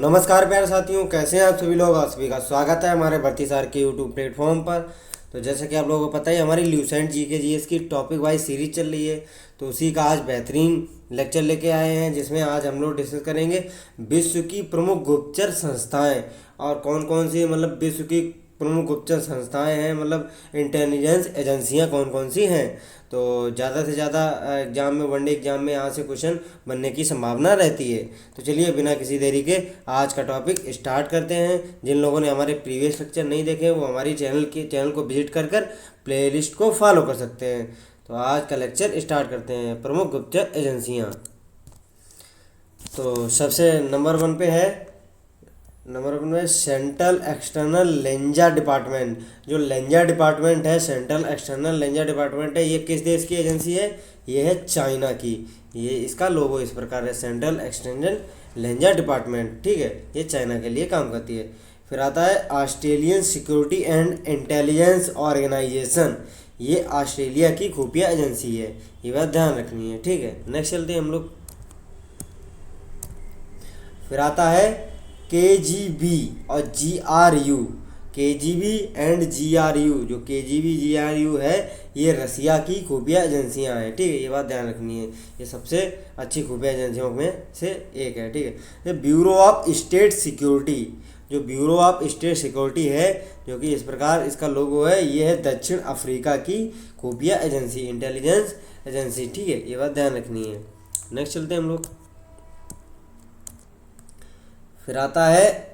नमस्कार प्यारे साथियों, कैसे हैं आप सभी लोग। आप सभी का स्वागत है हमारे भर्ती सार के यूट्यूब प्लेटफॉर्म पर। तो जैसा कि आप लोगों को पता है, हमारी ल्यूसेंट जी के जीएस की टॉपिक वाइज सीरीज चल रही है। तो उसी का आज बेहतरीन लेक्चर लेके आए हैं, जिसमें आज हम लोग डिस्कस करेंगे विश्व की प्रमुख गुप्तचर संस्थाएं और कौन कौन सी विश्व की प्रमुख गुप्तचर संस्थाएं हैं, इंटेलिजेंस एजेंसियां कौन कौन सी हैं। तो ज़्यादा से ज़्यादा एग्जाम में, वनडे एग्जाम में यहाँ से क्वेश्चन बनने की संभावना रहती है। तो चलिए बिना किसी देरी के आज का टॉपिक स्टार्ट करते हैं। जिन लोगों ने हमारे प्रीवियस लेक्चर नहीं देखे वो हमारी चैनल को विजिट कर प्लेलिस्ट को फॉलो कर सकते हैं। तो आज का लेक्चर स्टार्ट करते हैं। प्रमुख गुप्तचर एजेंसियाँ। तो सबसे नंबर वन में सेंट्रल एक्सटर्नल लेंजा डिपार्टमेंट। जो लेंजा डिपार्टमेंट है, सेंट्रल एक्सटर्नल लेंजा डिपार्टमेंट है, ये किस देश की एजेंसी है? ये है चाइना की। ये इसका लोगो इस प्रकार है, सेंट्रल एक्सटर्नल लेंजा डिपार्टमेंट। ठीक है, ये चाइना के लिए काम करती है। फिर आता है Australian security and intelligence organisation. ये ऑस्ट्रेलिया की खुफिया एजेंसी है, ये बात ध्यान रखनी है। ठीक है, नेक्स्ट चलते हैं हम लोग। फिर आता है KGB और GRU। KGB एंड GRU, जो KGB GRU है, ये रसिया की खुफिया एजेंसियां हैं। ठीक है, ये बात ध्यान रखनी है। ये सबसे अच्छी खुफिया एजेंसियों में से एक है। ठीक है, ब्यूरो ऑफ स्टेट सिक्योरिटी। जो ब्यूरो ऑफ स्टेट सिक्योरिटी है, जो कि इस प्रकार इसका लोगो है, ये है दक्षिण अफ्रीका की खुफिया एजेंसी, इंटेलिजेंस एजेंसी। ठीक है, ये बात ध्यान रखनी है। नेक्स्ट चलते हैं हम लोग। फिर आता है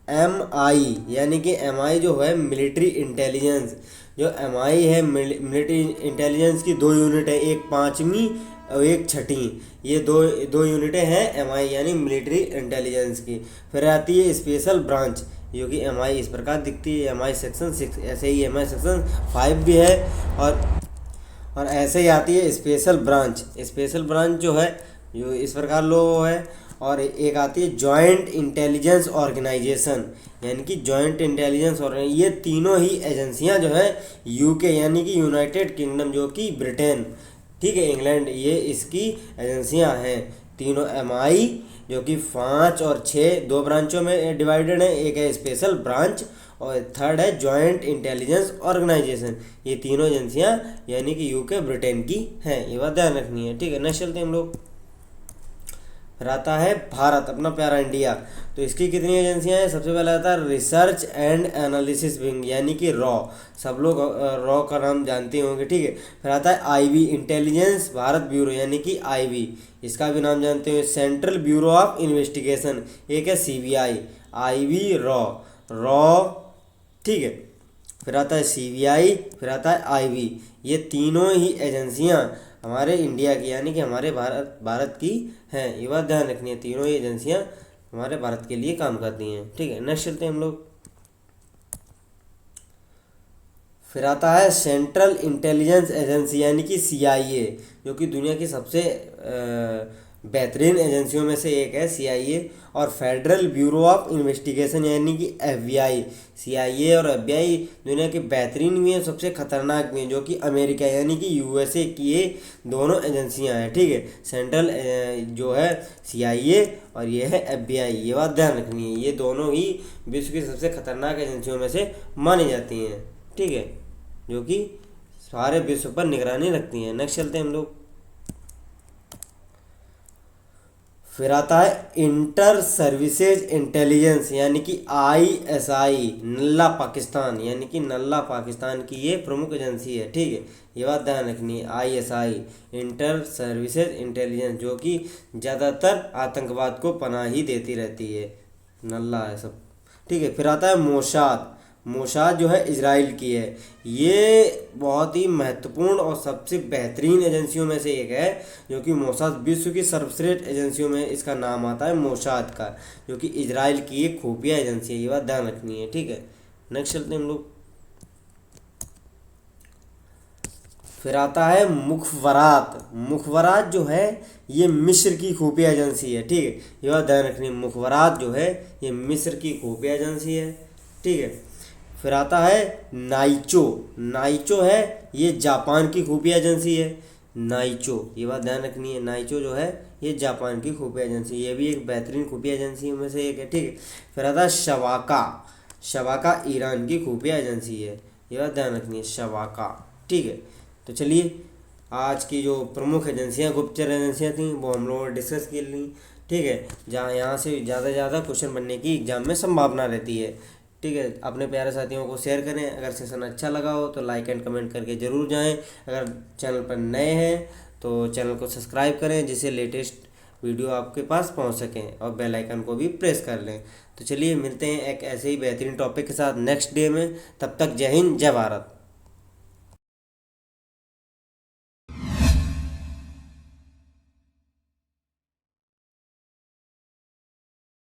MI, यानी कि MI जो है मिलिट्री इंटेलिजेंस। जो MI है मिलिट्री इंटेलिजेंस की दो यूनिट है, एक 5वीं और एक 6वीं। ये दो यूनिटें हैं MI यानी मिलिट्री इंटेलिजेंस की। फिर आती है स्पेशल ब्रांच, जो कि MI इस प्रकार दिखती है, MI सेक्शन 6। ऐसे ही MI सेक्शन 5 भी है, और ऐसे ही आती है स्पेशल ब्रांच। स्पेशल ब्रांच जो है, जो इस प्रकार लोगो है। और एक आती है जॉइंट इंटेलिजेंस ऑर्गेनाइजेशन, यानी कि जॉइंट इंटेलिजेंस ऑर्गेनाइजेशन। ये तीनों ही एजेंसियां जो है UK यानी कि यूनाइटेड किंगडम, जो कि ब्रिटेन, ठीक है, इंग्लैंड, ये इसकी एजेंसियां हैं तीनों। MI जो कि 5 और 6 दो ब्रांचों में डिवाइडेड है। एक है स्पेशल ब्रांच और थर्ड है जॉइंट इंटेलिजेंस ऑर्गेनाइजेशन। ये तीनों एजेंसियां यानी कि UK ब्रिटेन की हैं, ये बात ध्यान रखनी है। ठीक है, नेक्स्ट चलते हैं हम लोग। फिर आता है भारत, अपना प्यारा इंडिया। तो इसकी कितनी एजेंसियां हैं? सबसे पहले आता है रिसर्च एंड एनालिसिस विंग, यानी कि रॉ। सब लोग रॉ का नाम जानते होंगे। ठीक है, फिर आता है IB इंटेलिजेंस भारत ब्यूरो, यानी कि IB, इसका भी नाम जानते हैं। सेंट्रल ब्यूरो ऑफ इन्वेस्टिगेशन, एक है CBI। IB रॉ, ठीक है। फिर आता है CBI, फिर आता है IB। ये तीनों ही एजेंसियां हमारे इंडिया की, यानी कि हमारे भारत की हैं। ये बात ध्यान रखनी है, तीनों ही एजेंसियां हमारे भारत के लिए काम करती हैं। ठीक है, नेक्स्ट चलते हैं हम लोग। फिर आता है सेंट्रल इंटेलिजेंस एजेंसी, यानी कि CIA, जो कि दुनिया की सबसे बेहतरीन एजेंसियों में से एक है CIA। और फेडरल ब्यूरो ऑफ इन्वेस्टिगेशन, यानी कि FBI। CIA और FBI दुनिया की बेहतरीन भी हैं, सबसे खतरनाक भी हैं, जो कि अमेरिका यानी कि USA की ये दोनों एजेंसियां हैं। ठीक है, सेंट्रल जो है CIA और ये है FBI। ये बात ध्यान रखनी है, ये दोनों ही विश्व की सबसे खतरनाक एजेंसियों में से मानी जाती हैं। ठीक है, जो कि सारे विश्व पर निगरानी रखती हैं। नेक्स्ट चलते हैं हम लोग। फिर आता है इंटर सर्विसेज इंटेलिजेंस, यानी कि ISI, नल्ला पाकिस्तान, यानी कि नल्ला पाकिस्तान की ये प्रमुख एजेंसी है। ठीक है, ये बात ध्यान रखनी है, ISI इंटर सर्विसेज इंटेलिजेंस, जो कि ज़्यादातर आतंकवाद को पनाह ही देती रहती है, नल्ला है सब। ठीक है, फिर आता है मोसाद जो है इजराइल की है। ये बहुत ही महत्वपूर्ण और सबसे बेहतरीन एजेंसियों में से एक है, जो कि मोसाद विश्व की सर्वश्रेष्ठ एजेंसियों में इसका नाम आता है मोसाद का, जो कि इजराइल की एक खुफिया एजेंसी है। ये बात ध्यान रखनी है। ठीक है, नेक्स्ट चलते हैं हम लोग। फिर आता है मुखबरात जो है ये मिस्र की खुफिया एजेंसी है। ठीक है, ये बात ध्यान रखनी है, मुखबरात जो है ये मिस्र की खुफिया एजेंसी है। ठीक है, फिर आता है नाइचो है, ये जापान की खुफिया एजेंसी है। नाइचो, ये बात ध्यान रखनी है। नाइचो जो है ये जापान की खुफिया एजेंसी, ये भी एक बेहतरीन खुफिया एजेंसी में से एक है, ठीक है। फिर आता है शवाका, शवाका ईरान की खुफिया एजेंसी है, ये बात ध्यान रखनी है, शवाका, ठीक है। तो चलिए आज की जो प्रमुख एजेंसियां, गुप्तचर एजेंसियां थी, वो हम लोगों ने डिस्कस कर ली, ठीक है। जहाँ यहाँ से ज़्यादा से ज़्यादा क्वेश्चन बनने की एग्जाम में संभावना रहती है, ठीक है। अपने प्यारे साथियों को शेयर करें, अगर सेशन अच्छा लगा हो तो लाइक एंड कमेंट करके ज़रूर जाएं। अगर चैनल पर नए हैं तो चैनल को सब्सक्राइब करें, जिससे लेटेस्ट वीडियो आपके पास पहुंच सकें, और बेल आइकन को भी प्रेस कर लें। तो चलिए मिलते हैं एक ऐसे ही बेहतरीन टॉपिक के साथ नेक्स्ट डे में। तब तक जय हिंद, जय भारत।